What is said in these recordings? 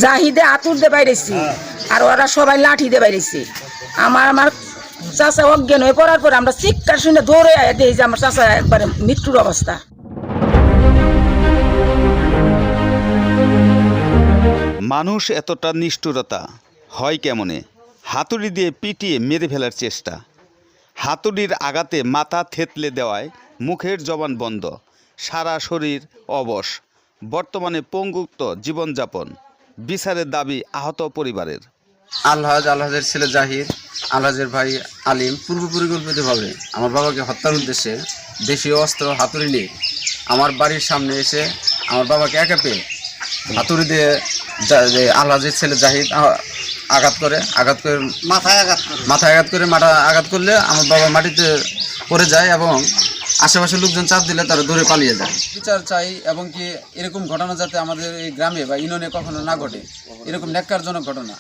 জাহিদে আতুর দিয়ে বাইরেছি আর ওরা সবাই লাঠি দিয়ে বাইরেছি। আমার চাচা অজ্ঞান হয়ে পড়ার পরে আমরা চিৎকার শুনে দৌড়ে দেখি যে আমার চাচা একবারে মৃত্যুর অবস্থা। মানুষ এতটা নিষ্ঠুরতা হয় কেমনে? হাতুড়ি দিয়ে পিটিয়ে মেরে ফেলার চেষ্টা, হাতুড়ির আঘাতে মাথা থেতলে দেওয়ায় মুখের জবান বন্ধ, সারা শরীর অবশ, বর্তমানে পঙ্গুত্ব জীবনযাপন। বিচারের দাবি আহত পরিবারের। আলহাজের ছেলে জাহিদ, আলহাজের ভাই আলিম পূর্ব পরিকল্পিতভাবে আমার বাবাকে হত্যার উদ্দেশ্যে দেশীয় অস্ত্র হাতুড়ি নিয়ে আমার বাড়ির সামনে এসে আমার বাবাকে একা পেয়ে হাতুড়ি দিয়ে আলহাজের ছেলে জাহিদ আঘাত করে মাথায় আঘাত করলে আমার বাবা মাটিতে পড়ে যায় এবং আশেপাশের লোকজন চাপ দিলে তারা দৌড়ে পালিয়ে যায়। বিচার চাই এবং কি এরকম ঘটনা যাতে আমাদের এই গ্রামে বা ইউনিয়নে কখনো না ঘটে, এরকম ন্যাক্কারজনক ঘটনা।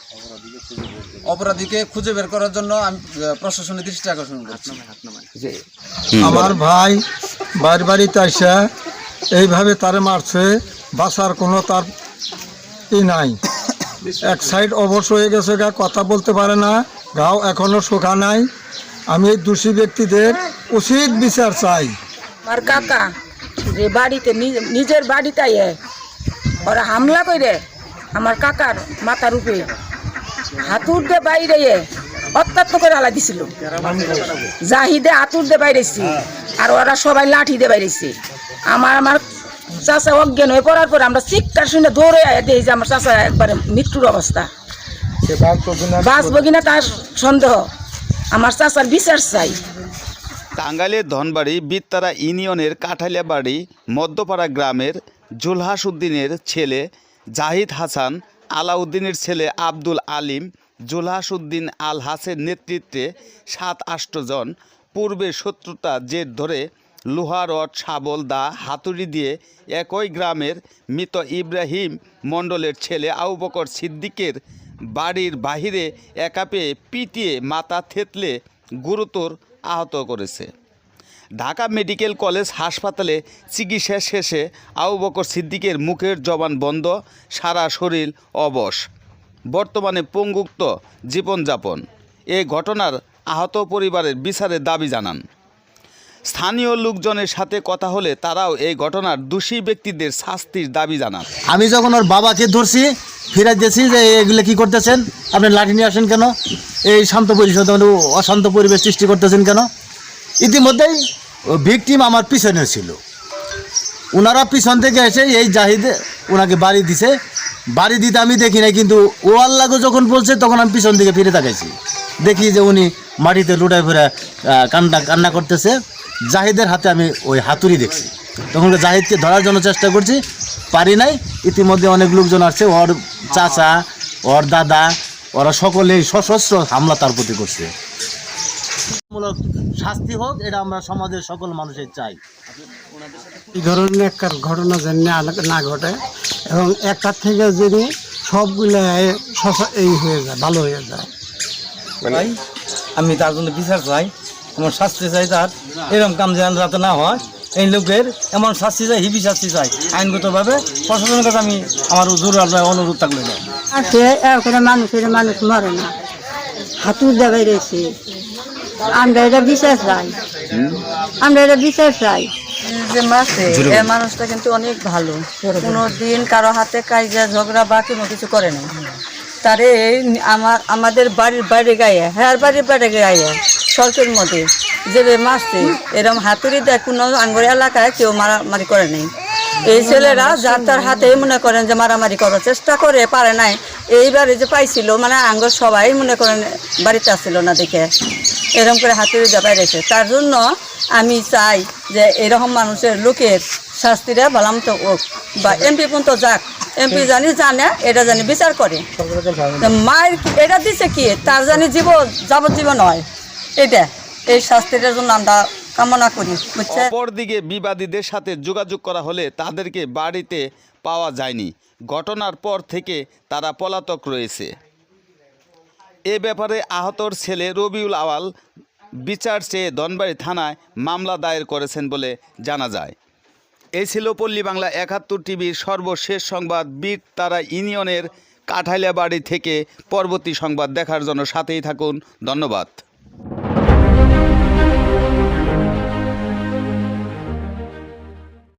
অপরাধীকে খুঁজে বের করার জন্য আমি প্রশাসনের দৃষ্টি আকর্ষণ করছি। আমার ভাই বাড়িতে আসে এইভাবে তারে মারছে, বাঁচার কোনো তার নাই, এক সাইড অবশ হয়ে গেছে, কথা বলতে পারে না, গাও এখনো শোকা নাই। আমি এই দোষী ব্যক্তিদের উচিত বিচার চাই। আমার কাকা যে বাড়িতে নিজের বাড়িতে ওরা হামলা করে আমার কাকার মাথার উপরে হাতুর দিয়ে বাইরে অত্যাচার করে আলা দিছিল। জাহিদে আতুর দিয়ে বাইরেছি আর ওরা সবাই লাঠি দিয়ে বাইরেছি। আমার চাচা অজ্ঞান হয়ে পড়ার পরে আমরা চিৎকার শুনে দৌড়ে দেখি যে আমার চাচা একবারে মৃত্যুর অবস্থা। বাঁচবো কিনা তার সন্দেহ। আমার চাচার বিচার চাই। টাঙ্গাইলের ধনবাড়ি বিত্তারা ইউনিয়নের কাঠালিয়া বাড়ি মধ্যপাড়া গ্রামের জুলহাস উদ্দিনের ছেলে জাহিদ হাসান, আলাউদ্দিনের ছেলে আব্দুল আলিম, জুলহাস উদ্দিন আল হাসের নেতৃত্বে 7-8 জন পূর্বে শত্রুতা জের ধরে লোহা রড, শাবল, দা, হাতুড়ি দিয়ে একই গ্রামের মৃত ইব্রাহিম মণ্ডলের ছেলে আবু বকর সিদ্দিকের বাড়ির বাহিরে একা পেয়ে পিটিয়ে মাথা থেতলে গুরুতর আহত করেছে। ঢাকা মেডিকেল কলেজ হাসপাতালে চিকিৎসা শেষে আবু বকর সিদ্দিকের মুখের জবান বন্ধ, সারা শরীর অবশ, বর্তমানে পঙ্গুত্ব জীবনযাপন। এই ঘটনার আহত পরিবারের বিচারের দাবি জানান। স্থানীয় লোকজনের সাথে কথা হলে তারাও এই ঘটনার দোষী ব্যক্তিদের শাস্তির দাবি জানান। আমি যখন ওর বাবাকে ধরছি, ফিরাই দিয়েছি যে এগুলো কী করতেছেন, আপনি লাঠি নিয়ে আসেন কেন, এই শান্ত পরিষদ অশান্ত পরিবেশ সৃষ্টি করতেছেন কেন। ইতিমধ্যেই ভিকটিম আমার পিছনে ছিল, ওনারা পিছন থেকে এসে এই জাহিদে ওনাকে বাড়ি দিছে। বাড়ি দিতে আমি দেখি নাই, কিন্তু ও আল্লাহকে যখন বলছে তখন আমি পিছন দিকে ফিরে তাকাইছি, দেখি যে উনি মাটিতে লুটায় ফেরা কান্না করতেছে। জাহিদের হাতে আমি ওই হাতুড়ি দেখছি, তখন জাহিদকে ধরার জন্য চেষ্টা করছি, পারি নাই। ইতিমধ্যে অনেক লোকজন আসছে, ওর চাচা, ওর দাদা, ওরা সকলেই সশস্ত্র হামলা তার প্রতি করছে। মূলক শাস্তি হোক, এটা আমরা সমাজের সকল মানুষের চাই। এই ধরনের একটা ঘটনা যেন না ঘটে এবং একটা থেকে যদি সবগুলো এই হয়ে যায়, ভালো হয়ে যায়। আমি তার জন্য বিচার চাই, এমন শাস্তি চাই তার, এরকম কাম যেন যাতে না হয়। এই লোকের এমন শাস্তি চাই, হিবি শাস্তি চাই আইনগতভাবে। প্রশাসনের কাছে আমি আমার জোর অনুরোধ থাকলে মানুষ মরে না, হাতুর দেবাই রয়েছে। আমরা এটা বিচার চাই, যে মাসে এ মানুষটা কিন্তু অনেক ভালো, কোনোদিন কারো হাতে কাইজা ঝগড়া বা কোনো কিছু করে না। তারে আমাদের বাড়ির বাইরে গায়ে, হ্যাঁ বাড়ির বাইরে গায়ে সড়কের মধ্যে যে মাসে এরকম হাতুড়ি দেয়, কোনো আঙ্গুর এলাকায় কেউ মারামারি করে নাই। এই ছেলেরা যার তার হাতে মনে করেন যে মারামারি করার চেষ্টা করে, পারে নাই। এইবারে যে পাইছিল মানে আঙ্গুর সবাই মনে করেন বাড়িতে আসছিল না দেখে এরকম করে হাতুড়ি দেয় বাইরেছে। তার জন্য আমি চাই যে এরকম মানুষের লোকের শাস্তিরা ভালাম তো হোক, বা এমপি পর্যন্ত যাক, এমপি জানে এটা জানি বিচার করে। মায়ের এটা দিছে কি তার জানি যাবজ্জীবন হয়, এটা এই শাস্তিটার জন্য আমরা কামনা করি। অপরদিকে বিবাদীদের সাথে যোগাযোগ করা হলে তাদেরকে বাড়িতে পাওয়া যায়নি। ঘটনার পর থেকে তারা পলাতক রয়েছে। এ ব্যাপারে আহতর ছেলে রবিউল আওয়াল বিচার চেয়ে ধনবাড়ি থানায় মামলা দায়ের করেছেন বলে জানা যায়। এই ছিল পল্লী বাংলা ৭১ টিভির সর্বশেষ সংবাদ। বিটতারা ইউনিয়নের কাঠালিয়া বাড়ি থেকে পরবর্তী সংবাদ দেখার জন্য সাথেই থাকুন। ধন্যবাদ।